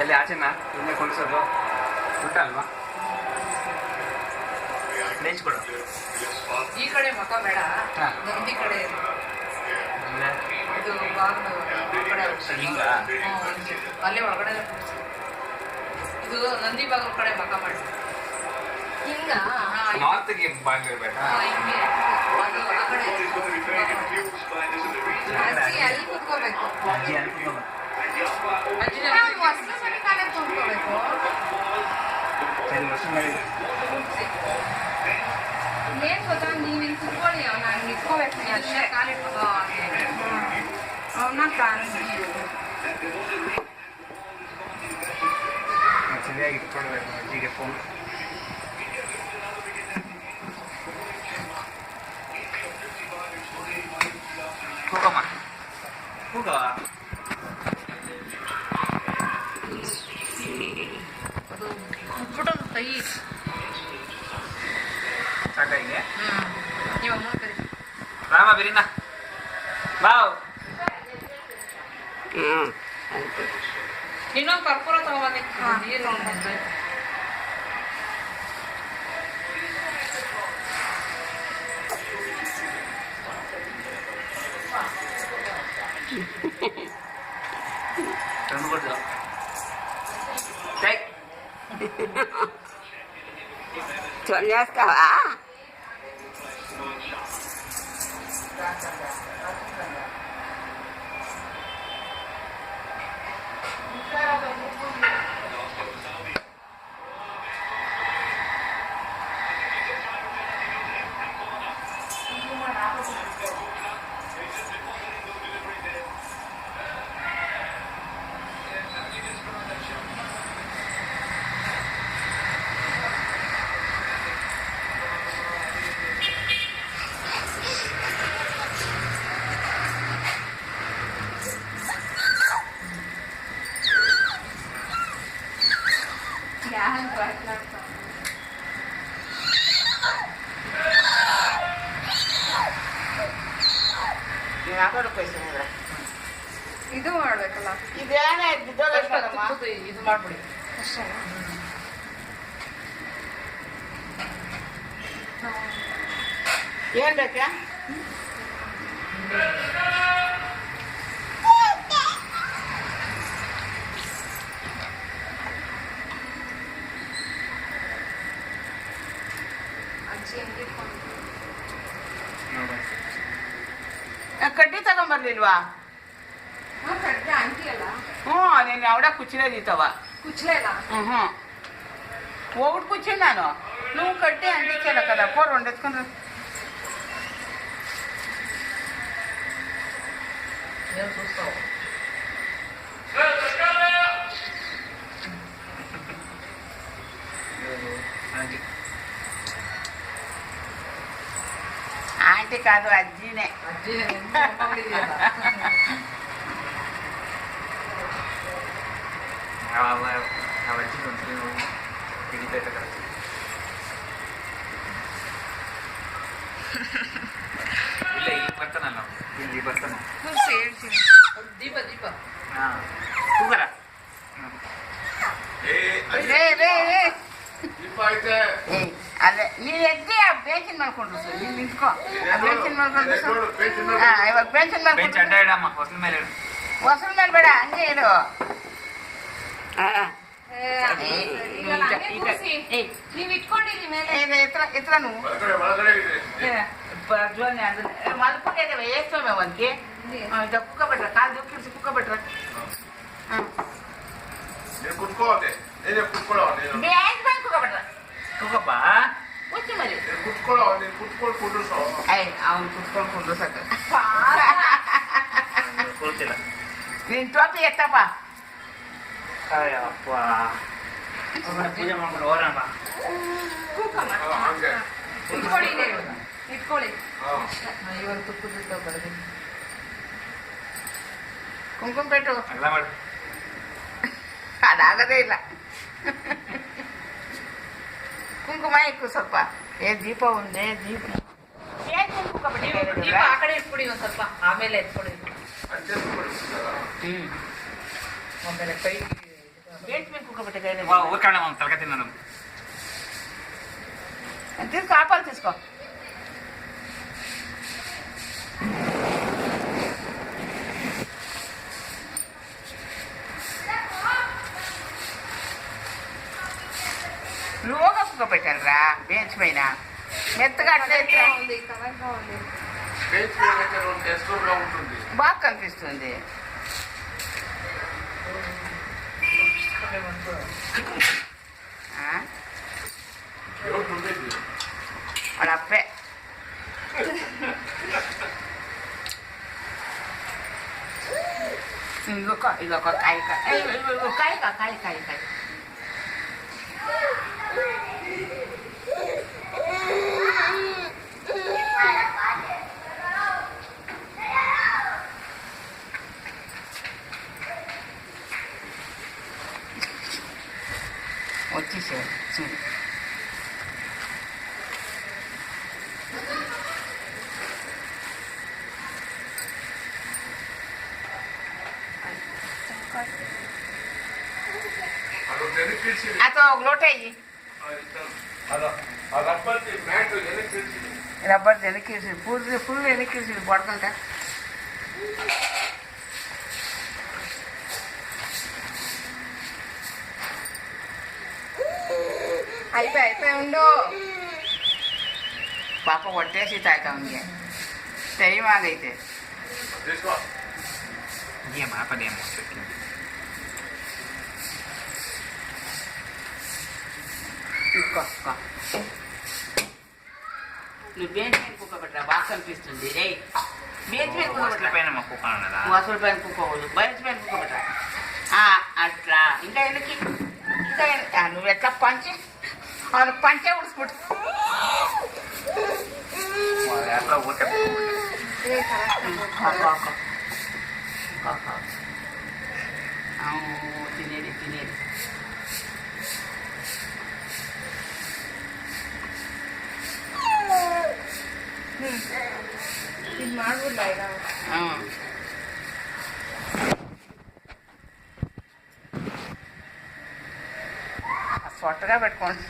ಎಲ್ಲಿ ಆಚೆನಾ ಇಲ್ಲೇ ಕುಣಿಸೋದು ಊಟ ಅಲ್ವಾ ನೆಂಚ್ಕೊಡು ಈ ಕಡೆ ಮಕ ಬೇಡ ನಂದಿ ಕಡೆ ಇದು ಬಾಗಿಲು ಹಿಂಗ ಅಲ್ಲೇ ಒಳಗಡೆ ಇದು ನಂದಿ ಬಾಗಿಲು ಕಡೆ ಮಕ ಮಾಡಿ ಹಿಂಗ ನಾರ್ತ್ಗೆ ಬಾಗಿರ್ಬೇಕಾ ಹಿಂಗೆ ಅದು ಆ ಕಡೆ ಅಜ್ಜಿ ಅಲ್ಲಿ ಕುತ್ಕೋಬೇಕು ಅಜ್ಜಿ ಅನ್ಕೊಂಡು ಅಜ್ಜಿನ ಹೊಸ ಮನೆ ಕಾಲೇ ಕುತ್ಕೋಬೇಕು ಸರಿ ವರ್ಷ ಮೇಲೆ ಏನ್ ಗೊತ್ತಾ ನೀವ್ ಇಲ್ಲಿ ಕುತ್ಕೊಳ್ಳಿ ನಾನು ನಿಂತ್ಕೋಬೇಕು ಅಲ್ಲೇ ಕಾಲಿಟ್ಕೋ ಅವನ್ನ ಕಾಲು ಸರಿಯಾಗಿ ಇಟ್ಕೊಳ್ಬೇಕು ಅಜ್ಜಿಗೆ ಫೋನ್ ಕೂಗಮ್ಮ ಕೂಗ ಅದು ಬಿಟ್ಟೋದು ಕೈ ಸಾಕಾಗಿದೆ ನೀವು ಅಮ್ಮ ಕರಿ ರಾಮ ಬಿರಿನ ಬಾವ್ ಇನ್ನೊಂದು ಕರ್ಪೂರ ತಗೊಂಡೆ ನೀರು ತಗೊಂಡೆ ತಂದುಕೊಡ್ತು ಸೈ చొల్లేస్తావా ಇದು ಮಾಡ್ಬೇಕಲ್ಲ ಇದೇನೇ ಇದು ಮಾಡ್ಬಿಡಿ ಅಷ್ಟೇ ಏನ್ ಬೇಕಾ ಅಜ್ಜಿ ಹಂಗೆ ಕಡ್ಡಿ ತಗೊಂಬರ್ಲಿಲ್ವಾ ಕಡ್ಡೆ ಆಂಟಿ ಅಲ್ಲ ಹ್ಞೂ ನೀನು ಅವಡ ಕುಚ್ಚಿರೋದಿತ್ತವ ಕುಚ್ಲೇ ಇಲ್ಲ ಹ್ಞೂ ಹೋಗ್ಬಿಟ್ಟು ಕುಚ್ಚಿ ನಾನು నువ్వు కట్టి అంటించాలి కదా పో రెండు ఎత్తుకుని నేను చూస్తావు ఆంటీ కాదు అజ్జినే అజ్జి ಅವಜ್ಜಿ ಒಂದು ಹಿಡಿತೈತೆ ಕರೆಕ್ಟ್ ಇಲ್ಲ ಇಲ್ಲಿ ಬರ್ತಾನಲ್ಲ ಇಲ್ಲಿ ಬರ್ತಾನ ದೀಪ ದೀಪ ಹಾಂ ಕೂಗರ ಅದೇ ನೀನು ಎದ್ದಿ ಆ ಬೇಚಿನ ಮಾಡ್ಕೊಂಡ್ರು ಸರ್ ನೀನು ನಿಂತ್ಕೊ ಆ ಬೇಚಿನ ಮಾಡ್ಕೊಂಡ್ರು ಹಾಂ ಇವಾಗ ಬೇಚಿನ ಬೆಂಚ್ ಅಡ್ಡ ಮಾಡ್ಕೊಂಡು ಇಡಮ್ಮ ಹೊಸಲ ಮೇಲೆ ಇಡು ಹೊಸಲ ಮೇಲೆ ಬೇಡ ಹಂಗೆ ಇಡು ನೀವ್ ಇಟ್ಕೊಂಡಿರಿ ಮೇಲೆ ఎట్లా నువ్వు ప్రజ్వల్ని మలుపుకేదా వేస్తామే వానికి కుక్క పెట్టరా కాలు దూకిడిచి కుక్క పెట్టరా బ్యాంక్ బ్యాంక్ కుక్క పెట్టరా ಕೂಗಪ್ಪ వచ్చి మరి ಕುತ್ಕೊಳ್ಳಿ అవును కుట్టుకోకుండా సక్క ಕೂರ್ತಿಲ್ಲ నేను టోపಿ ఎత్తప్ప ಅಯ್ಯಪ್ಪ ಪೂಜೆ ಮಾಡ್ಕೊಂಡು ಹೋಗೋಣ ಇಟ್ಕೊಳ್ಳಿ ಇಟ್ಕೊಳ್ಳಿ ಇವಾಗ ತುಪ್ಪ ಬಿಟ್ಟು ಬರ್ತೀನಿ కుంకుమ పెట్టు ಎಲ್ಲ ಮಾಡಿ ಅದಾಗದೇ ಇಲ್ಲ కుంకుమ ఎక్కువ ಸ್ವಲ್ಪ ದೀಪ ಒಂದೇ ದೀಪ ದೀಪ ಆ ಕಡೆ ಇಟ್ಬಿಡಿ ಒಂದ್ ಸ್ವಲ್ಪ ಆಮೇಲೆ ಎತ್ಕೊಡಿ ಆಮೇಲೆ ಕೈ ಬೇಸ್ ಮೇಲೆ ಕೂಕೋಬಿಟ್ಟೆ ఊరికన్నా మనం తలక తిన్నాను తీసుకో ఆపాలు తీసుకో లోగా కూకోబెట్టాను రా బెంచ్ పైన మెత్తగా అట్లయితే ఉంది కలర్గా ఉంది. బెంచ్ మీద అయితే 2 డెస్క్లో ఉంటుంది బాగా కనిపిస్తుంది వాడు అప్పే ఇదొక కాయ కాయ కాయ కాయ వచ్చేసాడు చూడు అతో ఒక లోట అయ్యి రబ్బర్ వెనక్కి ఫుల్ వెనక్కి పడుకుంటా అయిపోయి ఉండు. పాప కొట్టేసి తాగుతా ఉంది టైం ఆగైతే ఏమా పదేమో నువ్వు బేంచ్ మీద కుక్కబెట్టరా బాగా కనిపిస్తుంది రే బేంచ్ మీద కుక్కబెట్టరా పైన మా కుక్కను ఉన్నదా అసలు పైన కుక్కోవద్దు బెంచ్ మీద కుక్కబెట్టరా అట్లా ఇంకా వెనక్కి ఇంకా నువ్వు ఎట్లా పంచి వాళ్ళకి పంచే ఉడుచుకుంటు ఎట్లా ఊరికే ఇదే కరెక్ట్. తినేది ಇದು ಮಾಡ್ಬಿಡ್ಲ ಈಗ సొట్టగా పెట్టుకోండి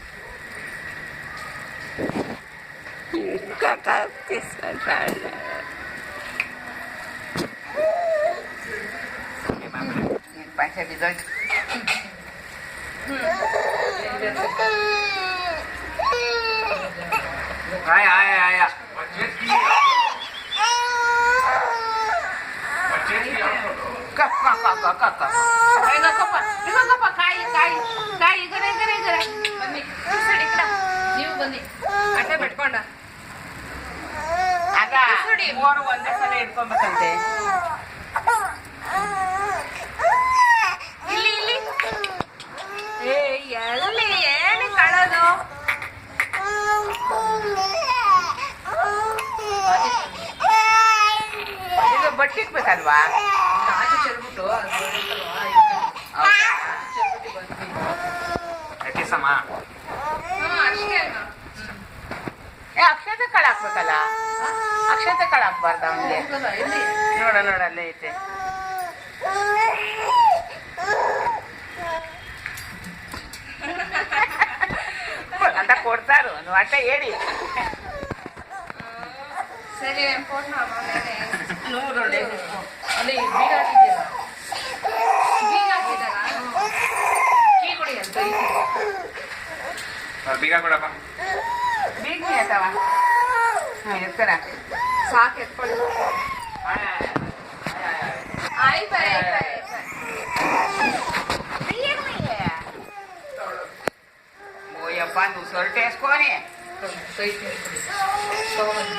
పంచాయతీ దొరికి ఆయా ఆయా ఆయా ಬನ್ನಿ ಈ ಸೈಡ್ ಈ ಕಡೆ ನೀವು ಬನ್ನಿ ಅಟ್ಟೆ పెట్టుకోండి ಆಗ ಮೂರು ಒಂದೇ ಸಲ ಇಟ್ಕೊಬೇಕಂತೆ ಇಲ್ಲಿ ಇಲ್ಲಿ ಏ ಎಲ್ಲಿ ಏನು ಕಳೋದು ಇದು ಬಟ್ಟೆ ಇಟ್ಬೇಕಲ್ವಾ ಆಚೆ ಚೆಲ್ಬಿಟ್ಟು ಎಟ್ಟಿಸಮ್ಮ ಅಷ್ಟೇ ಅಲ್ಲ ಅಕ್ಷತೆ ಕಾಳು ಹಾಕ್ಬೇಕಲ್ಲ ಅಕ್ಷತೆ ಕಾಳು ಹಾಕ್ಬಾರ್ದ ಅವನಿಗೆ ಎಲ್ಲಿ ನೋಡಲ್ಲೇ ಐತೆ ಅಂತ ಕೊಡ್ತಾರು ನೀವು ಅಟ್ಟ ಹೇಳಿ ಸರಿ ಫೋನ್ ನೂರು ಅಲ್ಲಿ ಬೀಗ ಹಾಕಿದ್ದೀರ ಬೀಗ ಹಾಕಿದಾರ ಕೀ ಕೊಡಿ ಅಂತ ಬೀಗ ಕೊಡಪ್ಪ ಬೀಗ ಆಯ್ತವ ಎತ್ತರ ಸಾಕು ಎತ್ಕೊಳ್ಳಿ ಆಯ್ತು ఓయప్ప నువ్వు సొరట వేసుకొని సైట్ తಗೊಂಡು